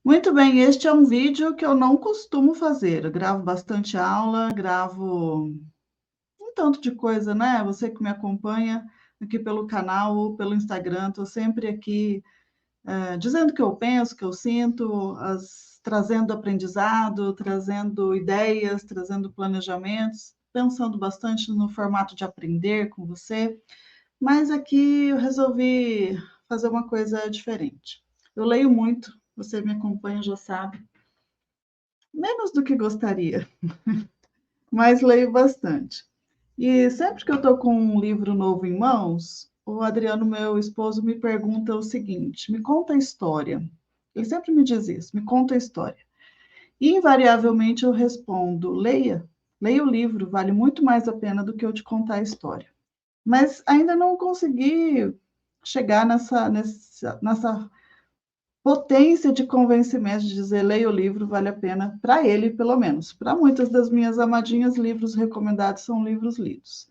Muito bem, este é um vídeo que eu não costumo fazer. Eu gravo bastante aula, gravo um tanto de coisa, né? Você que me acompanha aqui pelo canal ou pelo Instagram, estou sempre aqui dizendo o que eu penso, o que eu sinto, trazendo aprendizado, trazendo ideias, trazendo planejamentos, pensando bastante no formato de aprender com você. Mas aqui eu resolvi fazer uma coisa diferente. Eu leio muito, você me acompanha já sabe. Menos do que gostaria, mas leio bastante. E sempre que eu estou com um livro novo em mãos, o Adriano, meu esposo, me pergunta o seguinte: me conta a história. Ele sempre me diz isso: me conta a história. E invariavelmente eu respondo: leia, leia o livro, vale muito mais a pena do que eu te contar a história. Mas ainda não consegui chegar nessa potência de convencimento de dizer leia o livro, vale a pena, para ele pelo menos. Para muitas das minhas amadinhas, livros recomendados são livros lidos.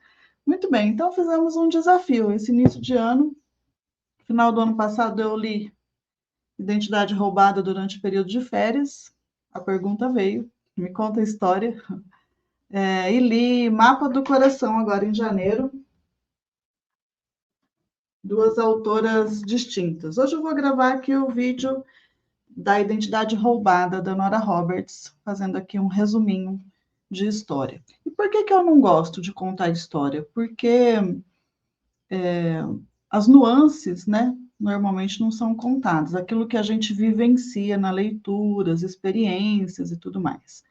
Muito bem, então fizemos um desafio. Esse início de ano, final do ano passado, eu li Identidade Roubada durante o período de férias. A pergunta veio, me conta a história. E li Mapa do Coração agora em janeiro, duas autoras distintas. Hoje eu vou gravar aqui o vídeo da Identidade Roubada, da Nora Roberts, fazendo aqui um resuminho de história. E por que eu não gosto de contar história? Porque as nuances, né, normalmente não são contadas. Aquilo que a gente vivencia na leitura, as experiências e tudo mais.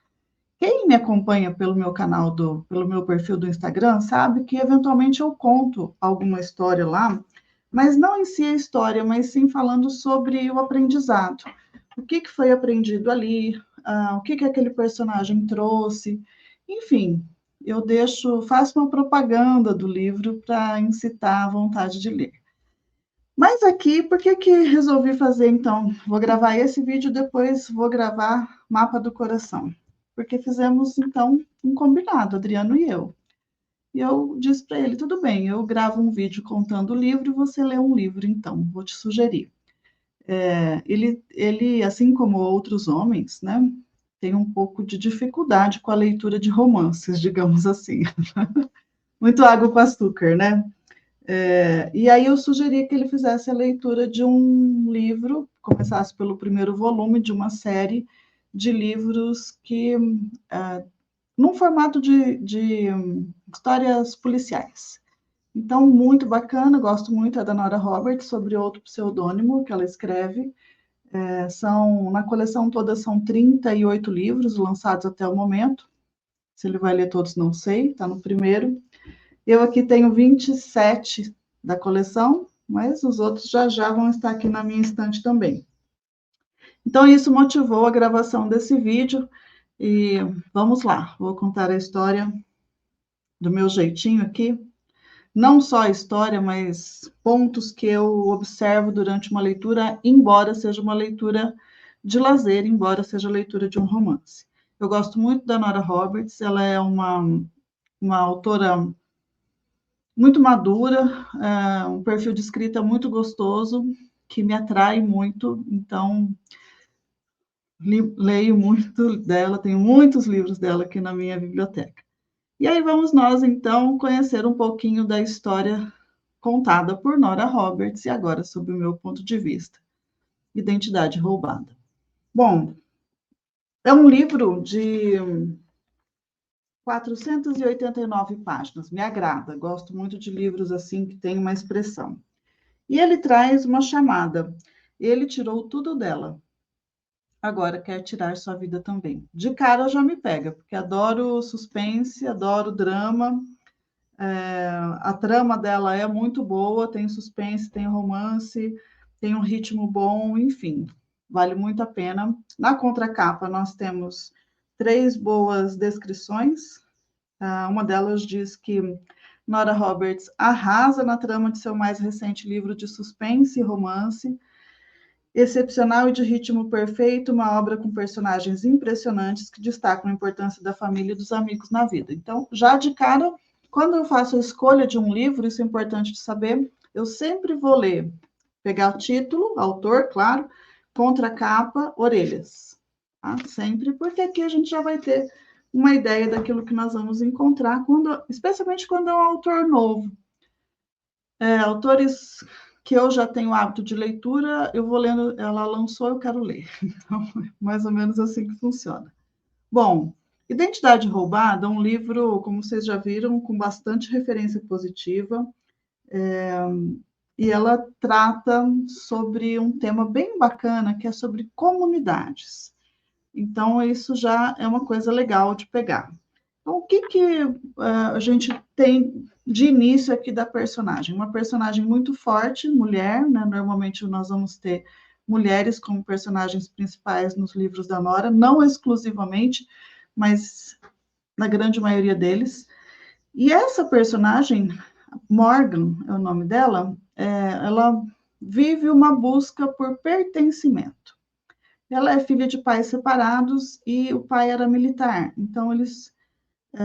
Quem me acompanha pelo meu canal, pelo meu perfil do Instagram, sabe que eventualmente eu conto alguma história lá, mas não em si a história, mas sim falando sobre o aprendizado. O que foi aprendido ali, o que aquele personagem trouxe, enfim, faço uma propaganda do livro para incitar a vontade de ler. Mas aqui, por que resolvi fazer então? Vou gravar esse vídeo, depois vou gravar Mapa do Coração. Porque fizemos então um combinado, Adriano e eu. E eu disse para ele: tudo bem, eu gravo um vídeo contando o livro e você lê um livro, então, vou te sugerir. Ele, assim como outros homens, né, tem um pouco de dificuldade com a leitura de romances, digamos assim. Muito água com açúcar, né? E aí eu sugeri que ele fizesse a leitura de um livro, começasse pelo primeiro volume de uma série de livros que, num formato de histórias policiais. Então, muito bacana, gosto muito da Nora Roberts, sobre outro pseudônimo que ela escreve. Na coleção toda são 38 livros lançados até o momento. Se ele vai ler todos, não sei, está no primeiro. Eu aqui tenho 27 da coleção, mas os outros já vão estar aqui na minha estante também. Então, isso motivou a gravação desse vídeo e vamos lá, vou contar a história do meu jeitinho aqui. Não só a história, mas pontos que eu observo durante uma leitura, embora seja uma leitura de lazer, embora seja a leitura de um romance. Eu gosto muito da Nora Roberts, ela é uma autora muito madura, um perfil de escrita muito gostoso, que me atrai muito, então leio muito dela, tenho muitos livros dela aqui na minha biblioteca. E aí vamos nós, então, conhecer um pouquinho da história contada por Nora Roberts, e agora, sob o meu ponto de vista, Identidade Roubada. Bom, é um livro de 489 páginas, me agrada, gosto muito de livros assim que têm uma expressão. E ele traz uma chamada. Ele tirou tudo dela. Agora quer tirar sua vida também. De cara já me pega, porque adoro suspense, adoro drama. A trama dela é muito boa, tem suspense, tem romance, tem um ritmo bom, enfim, vale muito a pena. Na contracapa nós temos 3 boas descrições. Uma delas diz que Nora Roberts arrasa na trama de seu mais recente livro de suspense e romance, excepcional e de ritmo perfeito, uma obra com personagens impressionantes que destacam a importância da família e dos amigos na vida. Então, já de cara, quando eu faço a escolha de um livro, isso é importante de saber, eu sempre vou ler, pegar o título, autor, claro, contracapa, orelhas. Tá? Sempre, porque aqui a gente já vai ter uma ideia daquilo que nós vamos encontrar, especialmente quando é um autor novo. Autores que eu já tenho hábito de leitura, eu vou lendo, ela lançou, eu quero ler. Então, é mais ou menos assim que funciona. Bom, Identidade Roubada é um livro, como vocês já viram, com bastante referência positiva, e ela trata sobre um tema bem bacana, que é sobre comunidades. Então, isso já é uma coisa legal de pegar. Então, o que a gente tem de início aqui da personagem? Uma personagem muito forte, mulher, né? Normalmente nós vamos ter mulheres como personagens principais nos livros da Nora, não exclusivamente, mas na grande maioria deles. E essa personagem, Morgan é o nome dela, ela vive uma busca por pertencimento. Ela é filha de pais separados e o pai era militar, então eles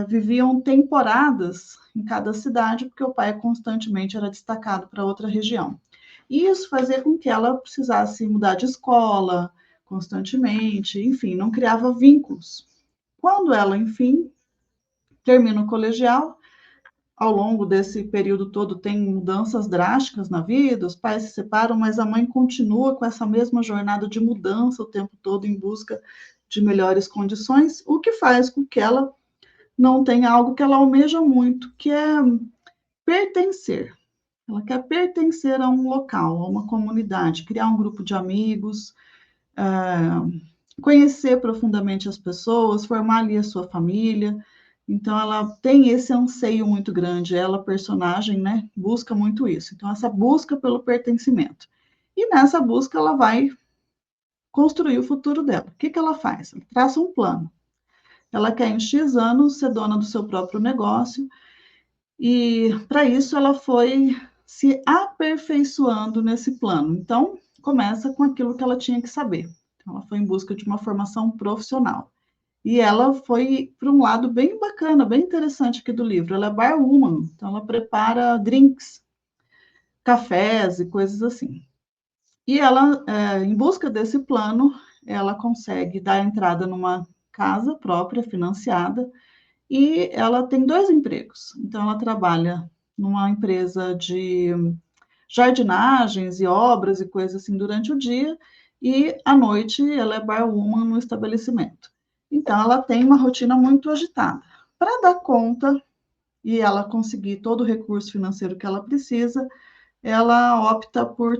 viviam temporadas em cada cidade, porque o pai constantemente era destacado para outra região. E isso fazia com que ela precisasse mudar de escola constantemente, enfim, não criava vínculos. Quando ela, enfim, termina o colegial, ao longo desse período todo tem mudanças drásticas na vida, os pais se separam, mas a mãe continua com essa mesma jornada de mudança o tempo todo em busca de melhores condições, o que faz com que ela não tenha algo que ela almeja muito, que é pertencer. Ela quer pertencer a um local, a uma comunidade, criar um grupo de amigos, conhecer profundamente as pessoas, formar ali a sua família. Então, ela tem esse anseio muito grande, ela, personagem, né, busca muito isso. Então, essa busca pelo pertencimento. E nessa busca, ela vai construir o futuro dela. O que ela faz? Ela traça um plano. Ela quer, em X anos, ser dona do seu próprio negócio, e para isso ela foi se aperfeiçoando nesse plano. Então, começa com aquilo que ela tinha que saber. Então, ela foi em busca de uma formação profissional. E ela foi para um lado bem bacana, bem interessante aqui do livro. Ela é barwoman, então ela prepara drinks, cafés e coisas assim. E ela, em busca desse plano, ela consegue dar entrada numa casa própria, financiada, e ela tem 2 empregos. Então, ela trabalha numa empresa de jardinagens e obras e coisas assim durante o dia, e à noite ela é barwoman no estabelecimento. Então, ela tem uma rotina muito agitada. Para dar conta e ela conseguir todo o recurso financeiro que ela precisa, ela opta por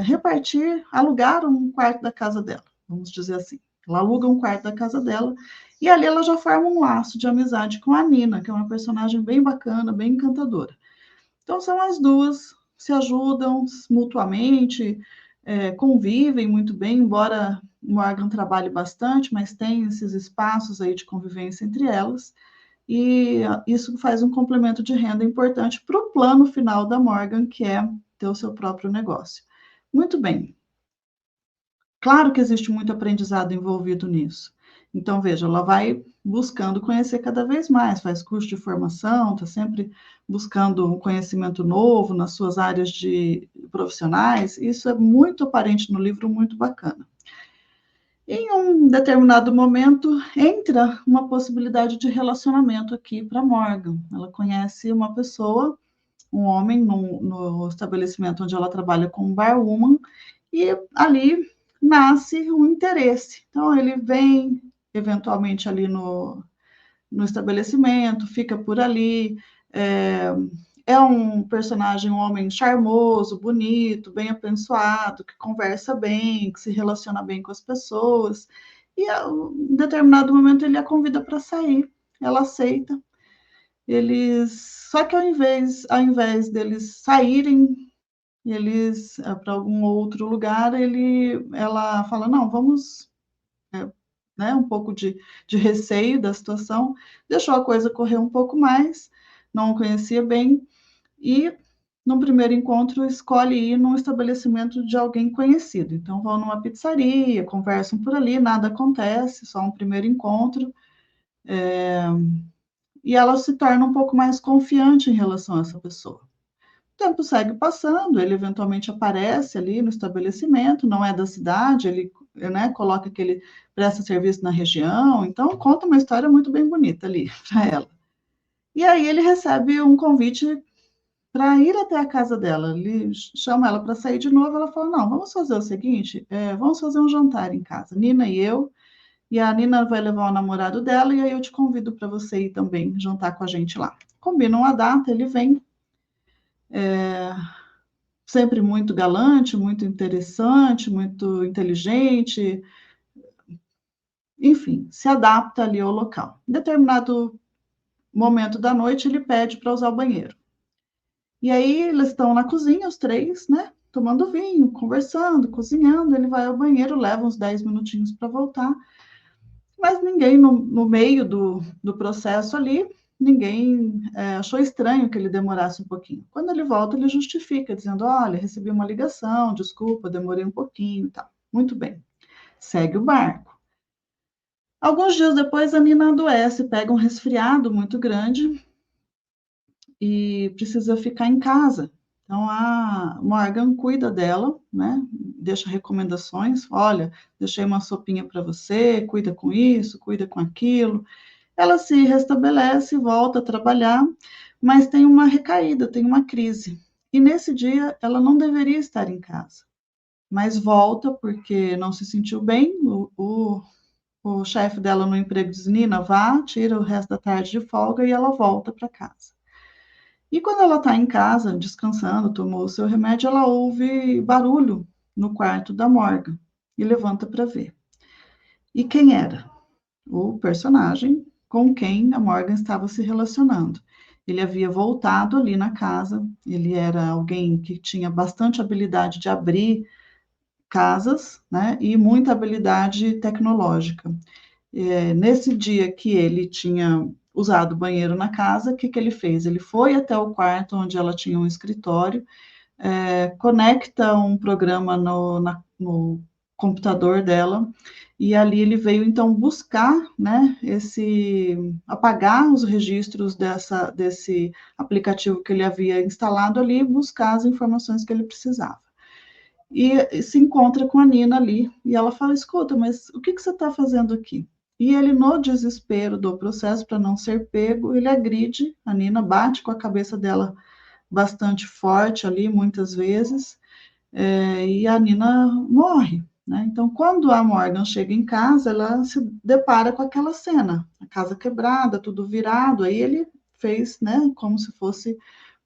repartir, alugar um quarto da casa dela, vamos dizer assim. Ela aluga um quarto da casa dela e ali ela já forma um laço de amizade com a Nina, que é uma personagem bem bacana, bem encantadora. Então, são as duas, se ajudam mutuamente, convivem muito bem, embora Morgan trabalhe bastante, mas tem esses espaços aí de convivência entre elas, e isso faz um complemento de renda importante para o plano final da Morgan, que é ter o seu próprio negócio. Muito bem. Claro que existe muito aprendizado envolvido nisso. Então, veja, ela vai buscando conhecer cada vez mais, faz curso de formação, está sempre buscando um conhecimento novo nas suas áreas de profissionais. Isso é muito aparente no livro, muito bacana. Em um determinado momento, entra uma possibilidade de relacionamento aqui para Morgan. Ela conhece uma pessoa, um homem, no estabelecimento onde ela trabalha como barwoman, e ali nasce um interesse. Então, ele vem, eventualmente, ali no estabelecimento, fica por ali, é um personagem, um homem charmoso, bonito, bem abençoado, que conversa bem, que se relaciona bem com as pessoas. E em determinado momento ele a convida para sair. Ela aceita. Só que ao invés deles saírem, eles para algum outro lugar, ela fala, não, vamos, né, um pouco de receio da situação, deixou a coisa correr um pouco mais, não o conhecia bem, e, no primeiro encontro, escolhe ir num estabelecimento de alguém conhecido. Então, vão numa pizzaria, conversam por ali, nada acontece, só um primeiro encontro. E ela se torna um pouco mais confiante em relação a essa pessoa. O tempo segue passando, ele eventualmente aparece ali no estabelecimento, não é da cidade, ele, né, coloca que ele presta serviço na região, então conta uma história muito bem bonita ali para ela. E aí ele recebe um convite para ir até a casa dela. Ele chama ela para sair de novo. Ela fala: Não, vamos fazer o seguinte: vamos fazer um jantar em casa, Nina e eu. E a Nina vai levar o namorado dela, e aí eu te convido para você ir também jantar com a gente lá. Combinam a data, ele vem, sempre muito galante, muito interessante, muito inteligente, enfim, se adapta ali ao local. Em determinado momento da noite, ele pede para usar o banheiro. E aí eles estão na cozinha, os três, né? Tomando vinho, conversando, cozinhando. Ele vai ao banheiro, leva uns 10 minutinhos para voltar, mas ninguém no meio do processo ali, ninguém achou estranho que ele demorasse um pouquinho. Quando ele volta, ele justifica, dizendo: Olha, recebi uma ligação, desculpa, demorei um pouquinho e tal. Muito bem, segue o barco. Alguns dias depois, a Nina adoece, pega um resfriado muito grande e precisa ficar em casa. Então a Morgan cuida dela, né? Deixa recomendações. Olha, deixei uma sopinha para você, cuida com isso, cuida com aquilo. Ela se restabelece, volta a trabalhar, mas tem uma recaída, tem uma crise. E nesse dia ela não deveria estar em casa, mas volta porque não se sentiu bem. O chefe dela no emprego diz: Nina, vá, tira o resto da tarde de folga, e ela volta para casa. E quando ela está em casa, descansando, tomou o seu remédio, ela ouve barulho no quarto da Morgan e levanta para ver. E quem era? O personagem com quem a Morgan estava se relacionando. Ele havia voltado ali na casa, ele era alguém que tinha bastante habilidade de abrir casas, né, e muita habilidade tecnológica. Nesse dia que ele tinha usado o banheiro na casa, o que, que ele fez? Ele foi até o quarto onde ela tinha um escritório, conecta um programa no computador dela, e ali ele veio então buscar, né, apagar os registros desse aplicativo que ele havia instalado ali, buscar as informações que ele precisava. E se encontra com a Nina ali, e ela fala: Escuta, mas o que você está fazendo aqui? E ele, no desespero do processo, para não ser pego, ele agride a Nina, bate com a cabeça dela bastante forte ali, muitas vezes, e a Nina morre. Né? Então, quando a Morgan chega em casa, ela se depara com aquela cena, a casa quebrada, tudo virado. Aí ele fez, né, como se fosse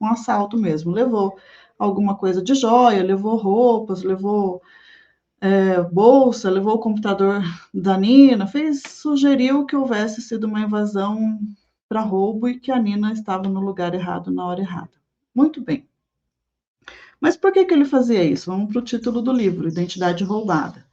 um assalto mesmo. Levou alguma coisa de joia, levou roupas, levou bolsa, levou o computador da Nina, sugeriu que houvesse sido uma invasão para roubo e que a Nina estava no lugar errado na hora errada. Muito bem. Mas por que ele fazia isso? Vamos para o título do livro, Identidade Roubada.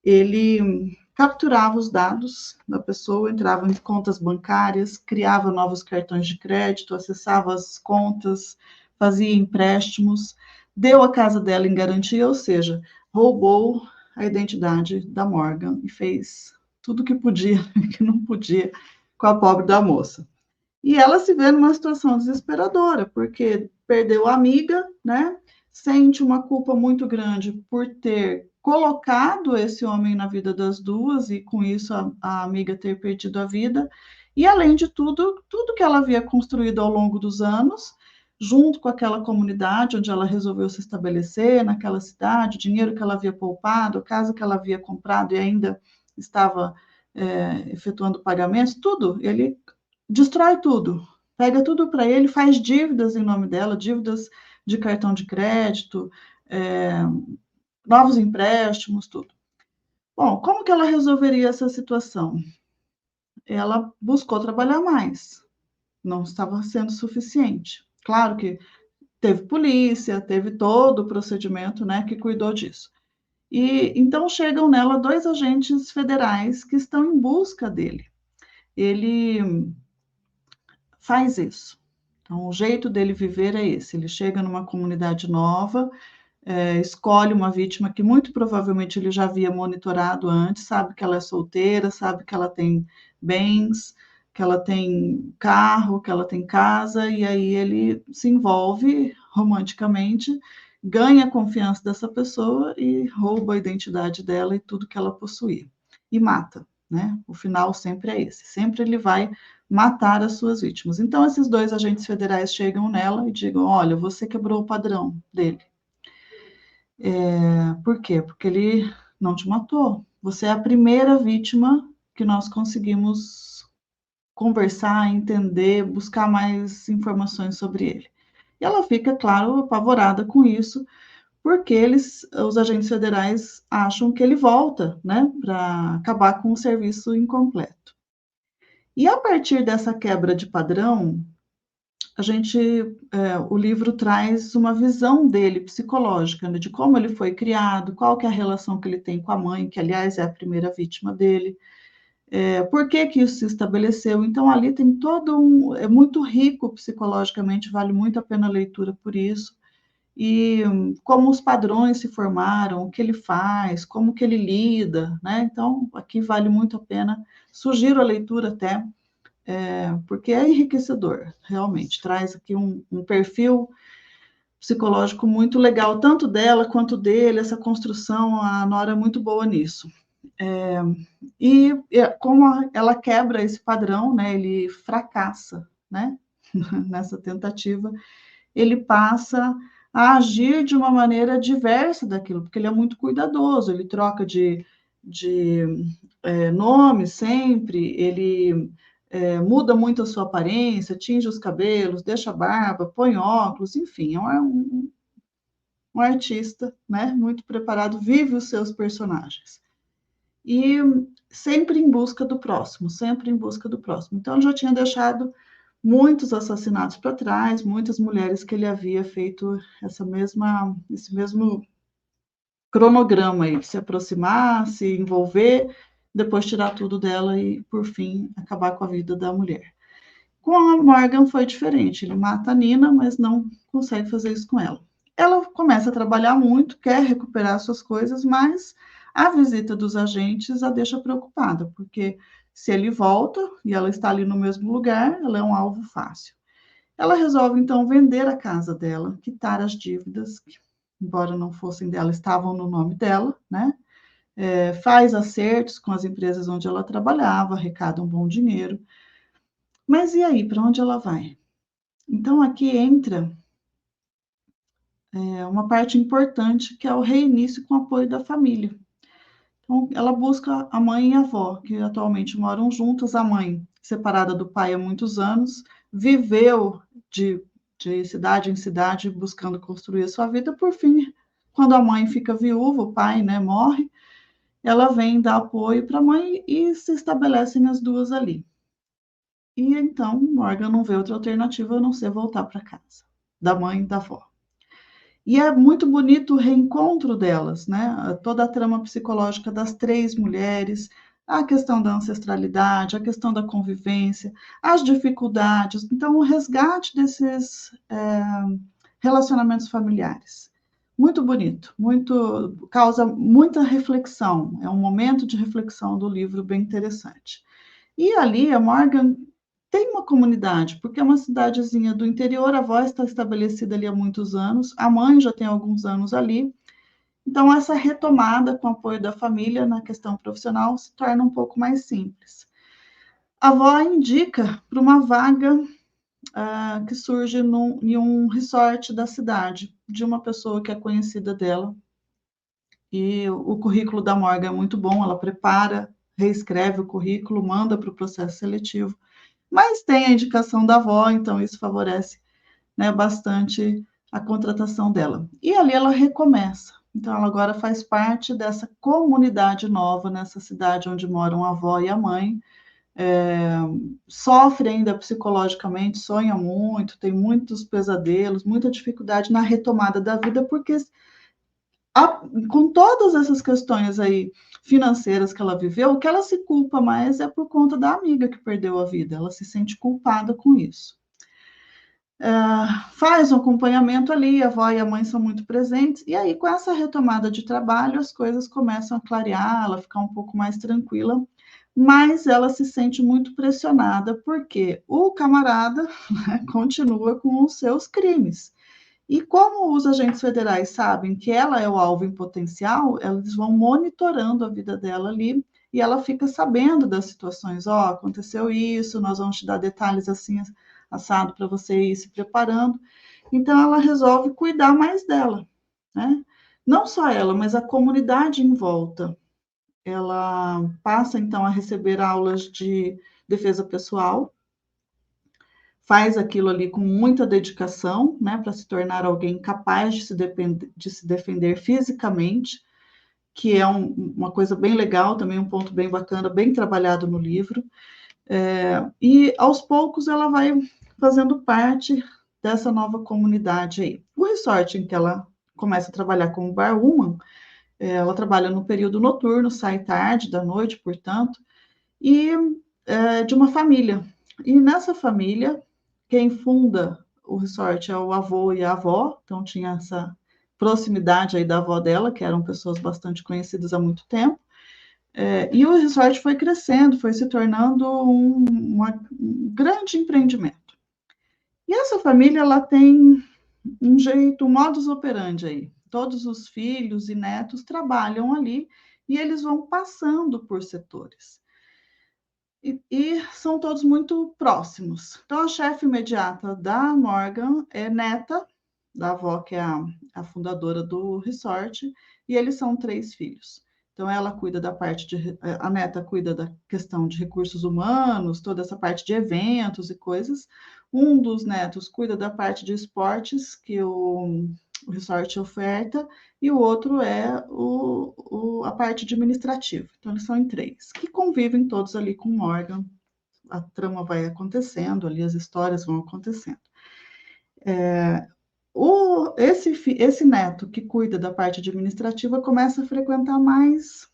Ele capturava os dados da pessoa, entrava em contas bancárias, criava novos cartões de crédito, acessava as contas, fazia empréstimos, deu a casa dela em garantia, ou seja, roubou a identidade da Morgan e fez tudo que podia e que não podia com a pobre da moça. E ela se vê numa situação desesperadora, porque perdeu a amiga, né? Sente uma culpa muito grande por ter colocado esse homem na vida das duas e com isso a amiga ter perdido a vida. E além de tudo, tudo que ela havia construído ao longo dos anos, junto com aquela comunidade onde ela resolveu se estabelecer, naquela cidade, o dinheiro que ela havia poupado, a casa que ela havia comprado e ainda estava efetuando pagamentos, tudo, ele destrói tudo, pega tudo para ele, faz dívidas em nome dela, dívidas de cartão de crédito, é, novos empréstimos, tudo. Bom, como que ela resolveria essa situação? Ela buscou trabalhar mais, não estava sendo suficiente. Claro que teve polícia, teve todo o procedimento, né, que cuidou disso. E então chegam nela dois agentes federais que estão em busca dele. Ele faz isso. Então, o jeito dele viver é esse: ele chega numa comunidade nova, escolhe uma vítima que muito provavelmente ele já havia monitorado antes, sabe que ela é solteira, sabe que ela tem bens, que ela tem carro, que ela tem casa, e aí ele se envolve romanticamente, ganha a confiança dessa pessoa e rouba a identidade dela e tudo que ela possuía. E mata, né? O final sempre é esse. Sempre ele vai matar as suas vítimas. Então, esses dois agentes federais chegam nela e digam: olha, você quebrou o padrão dele. Por quê? Porque ele não te matou. Você é a primeira vítima que nós conseguimos conversar, entender, buscar mais informações sobre ele. E ela fica, claro, apavorada com isso, porque os agentes federais acham que ele volta, né, para acabar com o serviço incompleto. E a partir dessa quebra de padrão, o livro traz uma visão dele psicológica, né, de como ele foi criado, qual que é a relação que ele tem com a mãe, que aliás é a primeira vítima dele, por que que isso se estabeleceu. Então ali tem é muito rico psicologicamente, vale muito a pena a leitura por isso, e como os padrões se formaram, o que ele faz, como que ele lida, né? Então aqui vale muito a pena, sugiro a leitura até, porque é enriquecedor, realmente, traz aqui um perfil psicológico muito legal, tanto dela quanto dele, essa construção, a Nora é muito boa nisso. É, como ela quebra esse padrão, né, ele fracassa, né, nessa tentativa, ele passa a agir de uma maneira diversa daquilo, porque ele é muito cuidadoso, ele troca de nome sempre, ele muda muito a sua aparência, tinge os cabelos, deixa a barba, põe óculos, enfim, é um artista, né, muito preparado, vive os seus personagens. E sempre em busca do próximo, sempre em busca do próximo. Então, já tinha deixado muitos assassinatos para trás, muitas mulheres que ele havia feito esse mesmo cronograma aí, se aproximar, se envolver, depois tirar tudo dela e, por fim, acabar com a vida da mulher. Com a Morgan foi diferente, ele mata a Nina, mas não consegue fazer isso com ela. Ela começa a trabalhar muito, quer recuperar suas coisas, mas a visita dos agentes a deixa preocupada, porque se ele volta e ela está ali no mesmo lugar, ela é um alvo fácil. Ela resolve então vender a casa dela, quitar as dívidas, que, embora não fossem dela, estavam no nome dela, né? Faz acertos com as empresas onde ela trabalhava, arrecada um bom dinheiro. Mas e aí, para onde ela vai? Então aqui entra uma parte importante, que é o reinício com o apoio da família. Então, ela busca a mãe e a avó, que atualmente moram juntas. A mãe, separada do pai há muitos anos, viveu de cidade em cidade buscando construir a sua vida. Por fim, quando a mãe fica viúva, o pai, né, morre, ela vem dar apoio para a mãe e se estabelecem as duas ali. E então Morgan não vê outra alternativa a não ser voltar para casa, da mãe e da avó. E é muito bonito o reencontro delas, né? Toda a trama psicológica das três mulheres, a questão da ancestralidade, a questão da convivência, as dificuldades. Então, o resgate desses relacionamentos familiares. Muito bonito, muito causa muita reflexão. É um momento de reflexão do livro bem interessante. E ali a Morgan tem uma comunidade, porque é uma cidadezinha do interior, a avó está estabelecida ali há muitos anos, a mãe já tem alguns anos ali, então essa retomada com o apoio da família na questão profissional se torna um pouco mais simples. A avó indica para uma vaga que surge em um resort da cidade, de uma pessoa que é conhecida dela, e o currículo da Morgan é muito bom, ela prepara, reescreve o currículo, manda para o processo seletivo, mas tem a indicação da avó, então isso favorece, né, bastante a contratação dela. E ali ela recomeça. Então, ela agora faz parte dessa comunidade nova, nessa cidade onde moram a avó e a mãe. Sofre ainda psicologicamente, sonha muito, tem muitos pesadelos, muita dificuldade na retomada da vida, porque com todas essas questões aí financeiras que ela viveu, o que ela se culpa mais é por conta da amiga que perdeu a vida, ela se sente culpada com isso. Faz um acompanhamento ali, a avó e a mãe são muito presentes, e aí com essa retomada de trabalho, as coisas começam a clarear, ela fica um pouco mais tranquila, mas ela se sente muito pressionada, porque o camarada, né, continua com os seus crimes. E como os agentes federais sabem que ela é o alvo em potencial, eles vão monitorando a vida dela ali e ela fica sabendo das situações. Ó, aconteceu isso, nós vamos te dar detalhes assim, assado para você ir se preparando. Então ela resolve cuidar mais dela, né? Não só ela, mas a comunidade em volta. Ela passa então a receber aulas de defesa pessoal, faz aquilo ali com muita dedicação, né, para se tornar alguém capaz de se defender fisicamente, que é uma coisa bem legal, também um ponto bem bacana, bem trabalhado no livro. E aos poucos ela vai fazendo parte dessa nova comunidade aí. O resort em que ela começa a trabalhar como barwoman, ela trabalha no período noturno, sai tarde da noite, portanto, e de uma família. E nessa família, quem funda o resort é o avô e a avó, então tinha essa proximidade aí da avó dela, que eram pessoas bastante conhecidas há muito tempo. E o resort foi crescendo, foi se tornando um grande empreendimento. E essa família, ela tem um jeito, um modus operandi aí. Todos os filhos e netos trabalham ali e eles vão passando por setores. E são todos muito próximos. Então, a chefe imediata da Morgan é neta da avó, que é a fundadora do resort, e eles são 3 filhos. Então, ela cuida da parte de. A neta cuida da questão de recursos humanos, toda essa parte de eventos e coisas. Um dos netos cuida da parte de esportes, que o resort oferta, e o outro é a parte administrativa. Então, eles são em 3, que convivem todos ali com Morgan. A trama vai acontecendo, ali as histórias vão acontecendo. Esse neto que cuida da parte administrativa começa a frequentar mais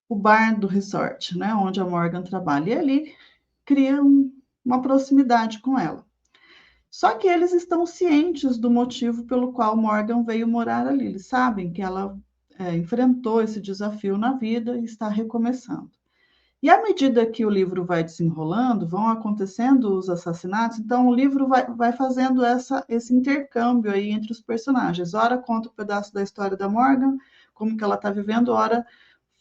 o bar do resort, né, onde a Morgan trabalha, e ali cria uma proximidade com ela. Só que eles estão cientes do motivo pelo qual Morgan veio morar ali. Eles sabem que ela enfrentou esse desafio na vida e está recomeçando. E à medida que o livro vai desenrolando, vão acontecendo os assassinatos, então o livro vai fazendo esse intercâmbio aí entre os personagens. Ora conta um pedaço da história da Morgan, como que ela está vivendo, ora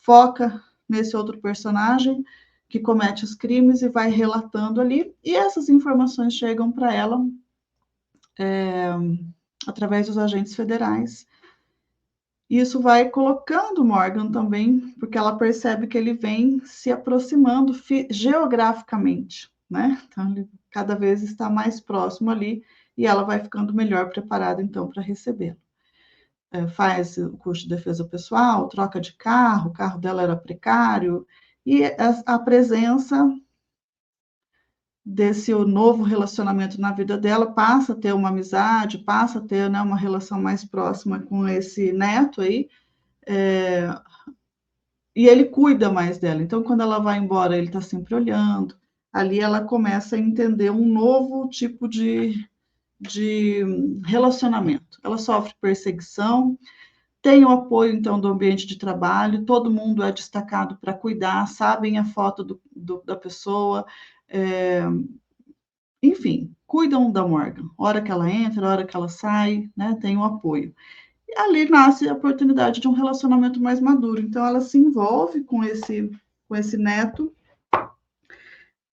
foca nesse outro personagem que comete os crimes e vai relatando ali. E essas informações chegam para ela através dos agentes federais. Isso vai colocando Morgan também, porque ela percebe que ele vem se aproximando geograficamente, né? Então, ele cada vez está mais próximo ali e ela vai ficando melhor preparada, então, para recebê-lo. Faz o curso de defesa pessoal, troca de carro, o carro dela era precário, e a presença desse novo relacionamento na vida dela, passa a ter uma amizade, passa a ter, né, uma relação mais próxima com esse neto aí, e ele cuida mais dela. Então, quando ela vai embora, ele está sempre olhando. Ali ela começa a entender um novo tipo de relacionamento. Ela sofre perseguição, tem o apoio, então, do ambiente de trabalho, todo mundo é destacado para cuidar, sabem a foto da pessoa, enfim, cuidam da Morgan. Hora que ela entra, hora que ela sai, né, tem o apoio. E ali nasce a oportunidade de um relacionamento mais maduro. Então, ela se envolve com esse neto,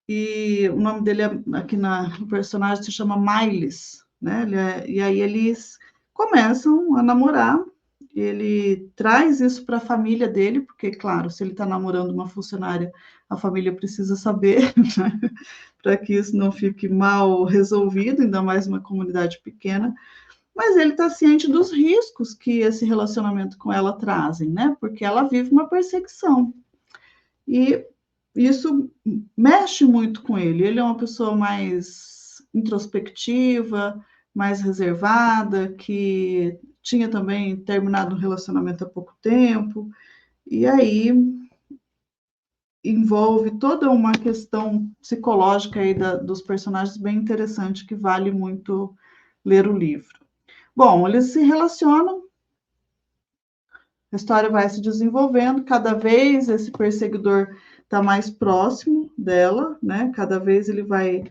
e o nome dele aqui no personagem se chama Miles, né? E aí eles começam a namorar. Ele traz isso para a família dele, porque, claro, se ele está namorando uma funcionária, a família precisa saber, né? Para que isso não fique mal resolvido, ainda mais uma comunidade pequena. Mas ele está ciente dos riscos que esse relacionamento com ela trazem, né? Porque ela vive uma perseguição. E isso mexe muito com ele. Ele é uma pessoa mais introspectiva, mais reservada, que tinha também terminado um relacionamento há pouco tempo. E aí envolve toda uma questão psicológica aí dos personagens bem interessante, que vale muito ler o livro. Bom, eles se relacionam, a história vai se desenvolvendo, cada vez esse perseguidor está mais próximo dela, né? Cada vez ele vai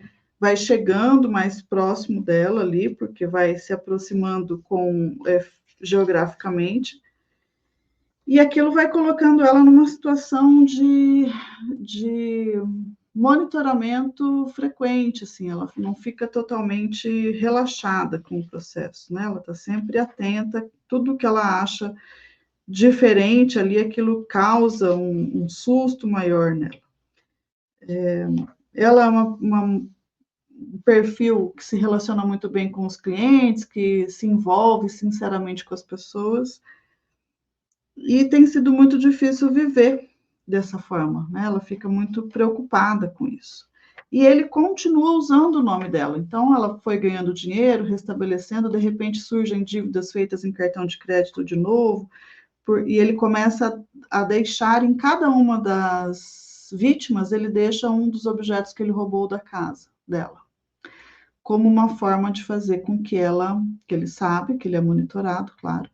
chegando mais próximo dela ali, porque vai se aproximando geograficamente, e aquilo vai colocando ela numa situação de monitoramento frequente, assim, ela não fica totalmente relaxada com o processo, né? Ela está sempre atenta, tudo que ela acha diferente ali, aquilo causa um susto maior nela. Ela é um perfil que se relaciona muito bem com os clientes, que se envolve sinceramente com as pessoas, e tem sido muito difícil viver dessa forma, né? Ela fica muito preocupada com isso. E ele continua usando o nome dela. Então, ela foi ganhando dinheiro, restabelecendo, de repente surgem dívidas feitas em cartão de crédito de novo, e ele começa a deixar em cada uma das vítimas, ele deixa um dos objetos que ele roubou da casa dela, como uma forma de fazer com que ele sabe, que ele é monitorado, claro,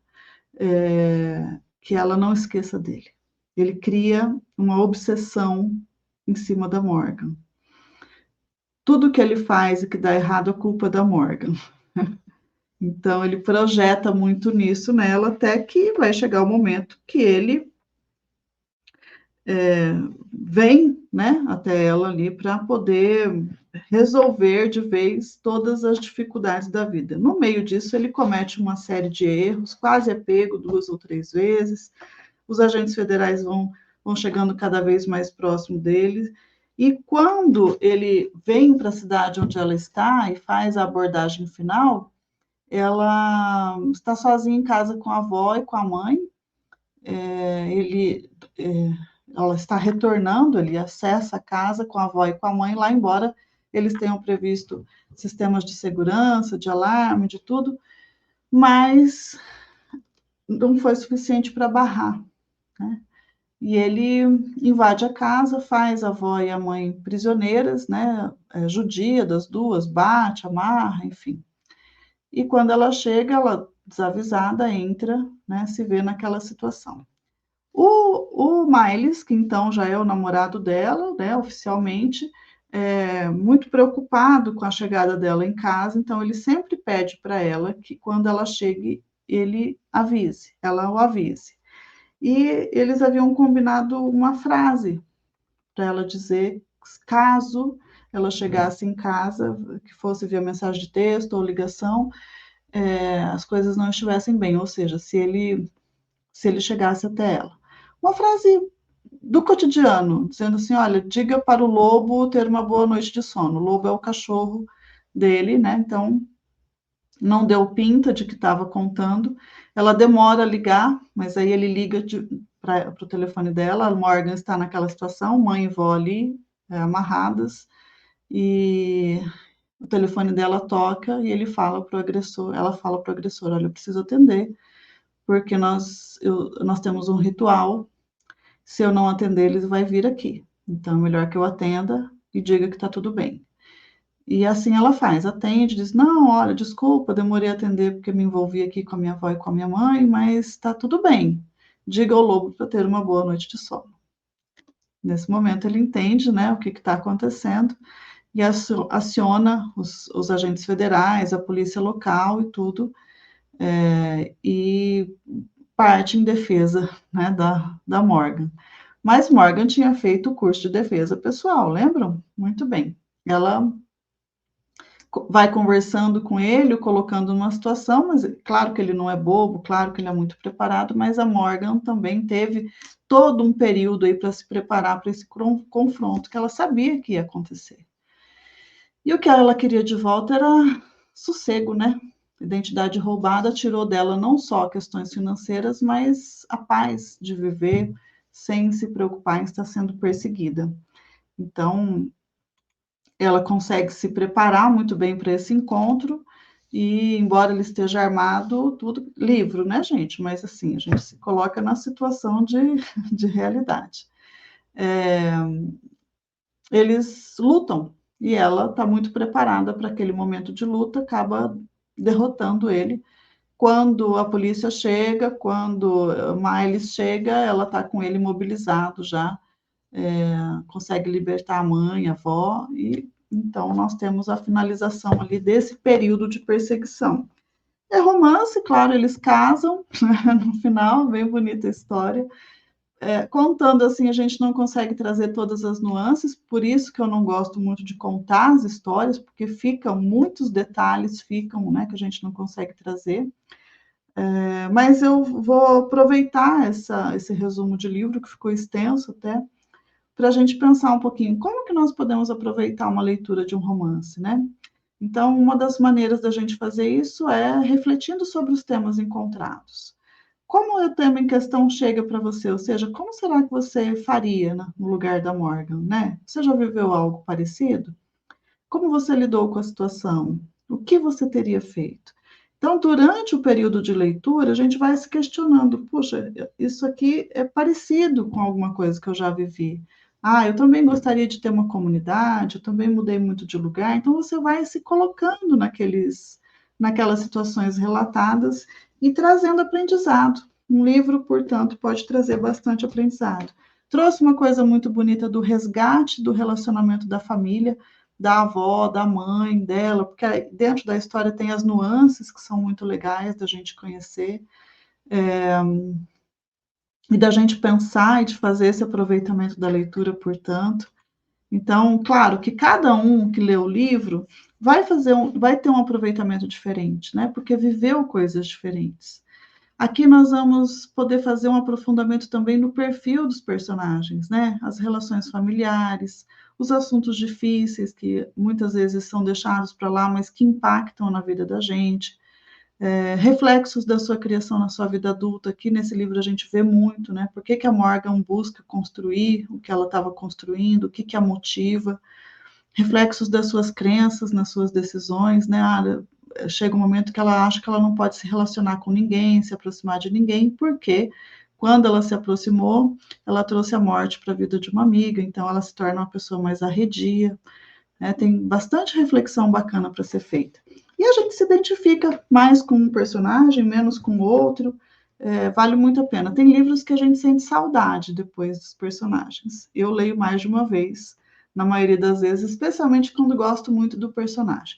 que ela não esqueça dele. Ele cria uma obsessão em cima da Morgan. Tudo que ele faz e que dá errado, a culpa é da Morgan. Então, ele projeta muito nisso nela, até que vai chegar o momento que ele vem, né, até ela ali para poder resolver de vez todas as dificuldades da vida. No meio disso, ele comete uma série de erros, quase é pego 2 ou 3 vezes, os agentes federais vão chegando cada vez mais próximo dele, e quando ele vem para a cidade onde ela está e faz a abordagem final, ela está sozinha em casa com a avó e com a mãe, ela está retornando, ele acessa a casa com a avó e com a mãe, lá embora eles tenham previsto sistemas de segurança, de alarme, de tudo, mas não foi suficiente para barrar, né? E ele invade a casa, faz a avó e a mãe prisioneiras, né? Judia das duas, bate, amarra, enfim. E quando ela chega, ela, desavisada, entra, né? Se vê naquela situação. O Miles, que então já é o namorado dela, né, oficialmente, muito preocupado com a chegada dela em casa, então ele sempre pede para ela que quando ela chegue, ela o avise. E eles haviam combinado uma frase para ela dizer, caso ela chegasse em casa, que fosse via mensagem de texto ou ligação, as coisas não estivessem bem, ou seja, se ele chegasse até ela. Uma frase do cotidiano, dizendo assim, olha, diga para o lobo ter uma boa noite de sono. O lobo é o cachorro dele, né? Então, não deu pinta de que estava contando. Ela demora a ligar, mas aí ele liga para o telefone dela. A Morgan está naquela situação, mãe e vó ali, amarradas, e o telefone dela toca e ele fala para o agressor, ela fala para o agressor, olha, eu preciso atender, porque nós temos um ritual, se eu não atender, eles vai vir aqui. Então, é melhor que eu atenda e diga que está tudo bem. E assim ela faz, atende, diz, não, olha, desculpa, demorei a atender porque me envolvi aqui com a minha avó e com a minha mãe, mas está tudo bem. Diga ao lobo para ter uma boa noite de sono. Nesse momento ele entende, né, o que está acontecendo e aciona os agentes federais, a polícia local e tudo, e parte em defesa, né, da Morgan. Mas Morgan tinha feito o curso de defesa pessoal, lembram? Muito bem. Ela vai conversando com ele, colocando numa situação, mas claro que ele não é bobo, claro que ele é muito preparado, mas a Morgan também teve todo um período aí para se preparar para esse confronto que ela sabia que ia acontecer. E o que ela queria de volta era sossego, né? Identidade roubada tirou dela não só questões financeiras, mas a paz de viver sem se preocupar em estar sendo perseguida. Então, ela consegue se preparar muito bem para esse encontro, e embora ele esteja armado, tudo livro, né, gente? Mas assim, a gente se coloca na situação de realidade. eles lutam, e ela está muito preparada para aquele momento de luta, acaba derrotando ele. Quando a polícia chega, quando Miles chega, ela está com ele imobilizado já, consegue libertar a mãe, a avó, e então nós temos a finalização ali desse período de perseguição. É romance, claro, eles casam, no final, bem bonita a história. Contando assim, a gente não consegue trazer todas as nuances, por isso que eu não gosto muito de contar as histórias, porque ficam muitos detalhes, né, que a gente não consegue trazer. Mas eu vou aproveitar esse resumo de livro, que ficou extenso até, para a gente pensar um pouquinho como que nós podemos aproveitar uma leitura de um romance, né? Então, uma das maneiras da gente fazer isso é refletindo sobre os temas encontrados. Como o tema em questão chega para você? Ou seja, como será que você faria no lugar da Morgan, né? Você já viveu algo parecido? Como você lidou com a situação? O que você teria feito? Então, durante o período de leitura, a gente vai se questionando: puxa, isso aqui é parecido com alguma coisa que eu já vivi. Ah, eu também gostaria de ter uma comunidade, eu também mudei muito de lugar. Então, você vai se colocando naquelas situações relatadas e trazendo aprendizado. Um livro, portanto, pode trazer bastante aprendizado. Trouxe uma coisa muito bonita do resgate do relacionamento da família, da avó, da mãe dela, porque dentro da história tem as nuances que são muito legais da gente conhecer, e da gente pensar e de fazer esse aproveitamento da leitura, portanto. Então, claro que cada um que lê o livro vai ter um aproveitamento diferente, né? Porque viveu coisas diferentes. Aqui nós vamos poder fazer um aprofundamento também no perfil dos personagens, né? As relações familiares, os assuntos difíceis que muitas vezes são deixados para lá, mas que impactam na vida da gente. Reflexos da sua criação na sua vida adulta. Aqui nesse livro a gente vê muito, né? Por que a Morgan busca construir o que ela estava construindo, o que a motiva. Reflexos das suas crenças nas suas decisões, né? Chega um momento que ela acha que ela não pode se relacionar com ninguém, se aproximar de ninguém, porque quando ela se aproximou, ela trouxe a morte para a vida de uma amiga, então ela se torna uma pessoa mais arredia, né? Tem bastante reflexão bacana para ser feita. E a gente se identifica mais com um personagem, menos com o outro, vale muito a pena. Tem livros que a gente sente saudade depois dos personagens. Eu leio mais de uma vez, na maioria das vezes, especialmente quando gosto muito do personagem.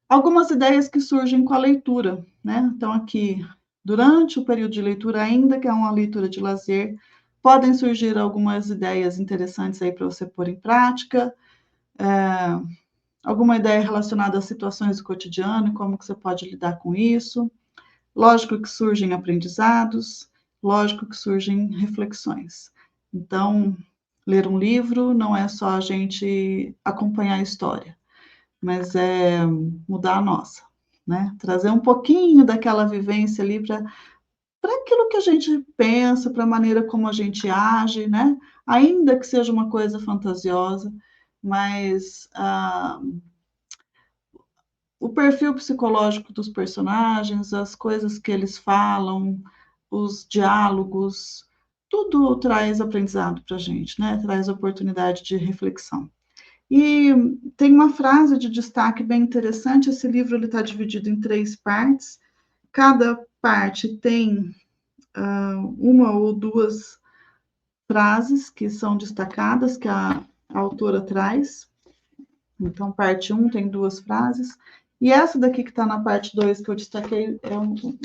Algumas ideias que surgem com a leitura, né? Então, aqui, durante o período de leitura, ainda que é uma leitura de lazer, podem surgir algumas ideias interessantes aí para você pôr em prática, alguma ideia relacionada às situações do cotidiano e como que você pode lidar com isso. Lógico que surgem aprendizados, lógico que surgem reflexões. Então, ler um livro não é só a gente acompanhar a história, mas é mudar a nossa, né? Trazer um pouquinho daquela vivência ali para aquilo que a gente pensa, para a maneira como a gente age, né? Ainda que seja uma coisa fantasiosa, mas o perfil psicológico dos personagens, as coisas que eles falam, os diálogos, tudo traz aprendizado para a gente, né? Traz oportunidade de reflexão. E tem uma frase de destaque bem interessante. Esse livro está dividido em 3 partes. Cada parte tem uma ou duas frases que são destacadas, que a autora traz. Então, parte 1 tem 2 frases. E essa daqui que está na parte 2 que eu destaquei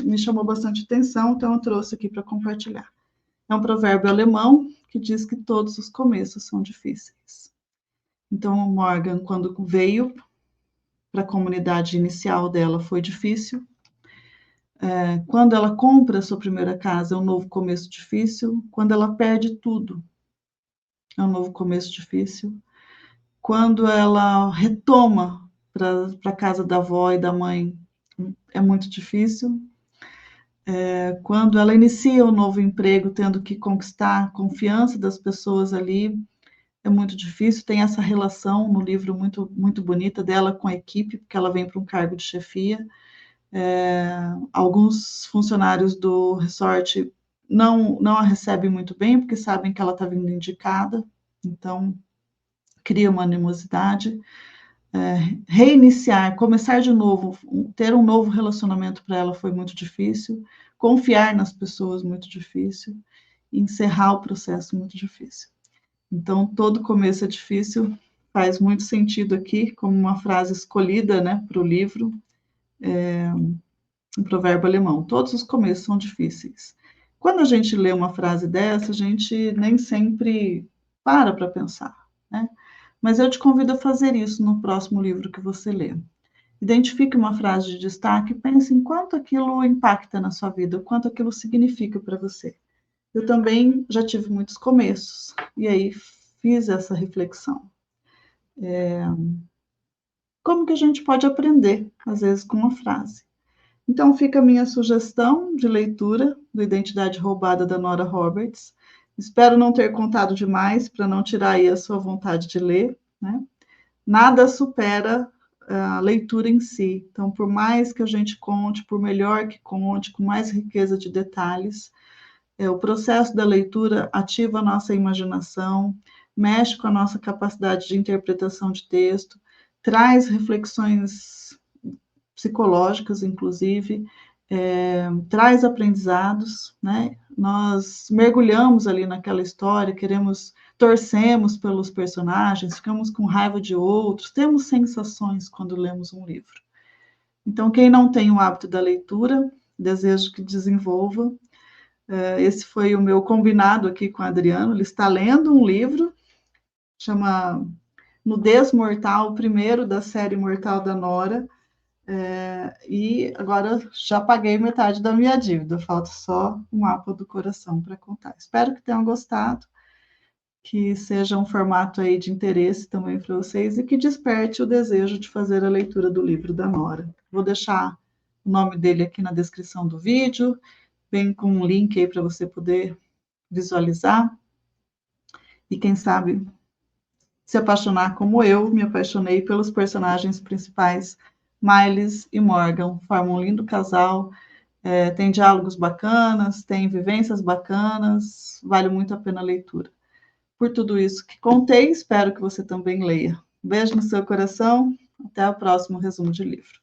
me chamou bastante atenção, então eu trouxe aqui para compartilhar. É um provérbio alemão que diz que todos os começos são difíceis. Então, Morgan, quando veio para a comunidade inicial dela, foi difícil. Quando ela compra a sua primeira casa, é um novo começo difícil. Quando ela perde tudo, é um novo começo difícil. Quando ela retoma para a casa da avó e da mãe, é muito difícil. Quando ela inicia um novo emprego, tendo que conquistar a confiança das pessoas ali, é muito difícil. Tem essa relação no livro muito, muito bonita dela com a equipe, porque ela vem para um cargo de chefia. Alguns funcionários do resort não a recebem muito bem, porque sabem que ela está vindo indicada, então cria uma animosidade. Reiniciar, começar de novo, ter um novo relacionamento para ela foi muito difícil, confiar nas pessoas muito difícil, encerrar o processo muito difícil. Então, todo começo é difícil, faz muito sentido aqui, como uma frase escolhida, né, para o livro, um provérbio alemão. Todos os começos são difíceis. Quando a gente lê uma frase dessa, a gente nem sempre para pensar, né? Mas eu te convido a fazer isso no próximo livro que você lê. Identifique uma frase de destaque e pense em quanto aquilo impacta na sua vida, o quanto aquilo significa para você. Eu também já tive muitos começos, e aí fiz essa reflexão. Como que a gente pode aprender, às vezes, com uma frase? Então, fica a minha sugestão de leitura do Identidade Roubada, da Nora Roberts. Espero não ter contado demais, para não tirar aí a sua vontade de ler, né? Nada supera a leitura em si. Então, por mais que a gente conte, por melhor que conte, com mais riqueza de detalhes, o processo da leitura ativa a nossa imaginação, mexe com a nossa capacidade de interpretação de texto, traz reflexões psicológicas, inclusive, traz aprendizados, né? Nós mergulhamos ali naquela história, torcemos pelos personagens, ficamos com raiva de outros, temos sensações quando lemos um livro. Então, quem não tem o hábito da leitura, desejo que desenvolva. Esse foi o meu combinado aqui com o Adriano. Ele está lendo um livro, chama Nudez Mortal, o primeiro da série Mortal da Nora, e agora já paguei metade da minha dívida, falta só o mapa do coração para contar. Espero que tenham gostado, que seja um formato aí de interesse também para vocês e que desperte o desejo de fazer a leitura do livro da Nora. Vou deixar o nome dele aqui na descrição do vídeo, vem com um link aí para você poder visualizar e quem sabe se apaixonar como eu me apaixonei pelos personagens principais, Miles e Morgan. Formam um lindo casal, tem diálogos bacanas, tem vivências bacanas, vale muito a pena a leitura. Por tudo isso que contei, espero que você também leia. Beijo no seu coração, até o próximo resumo de livro.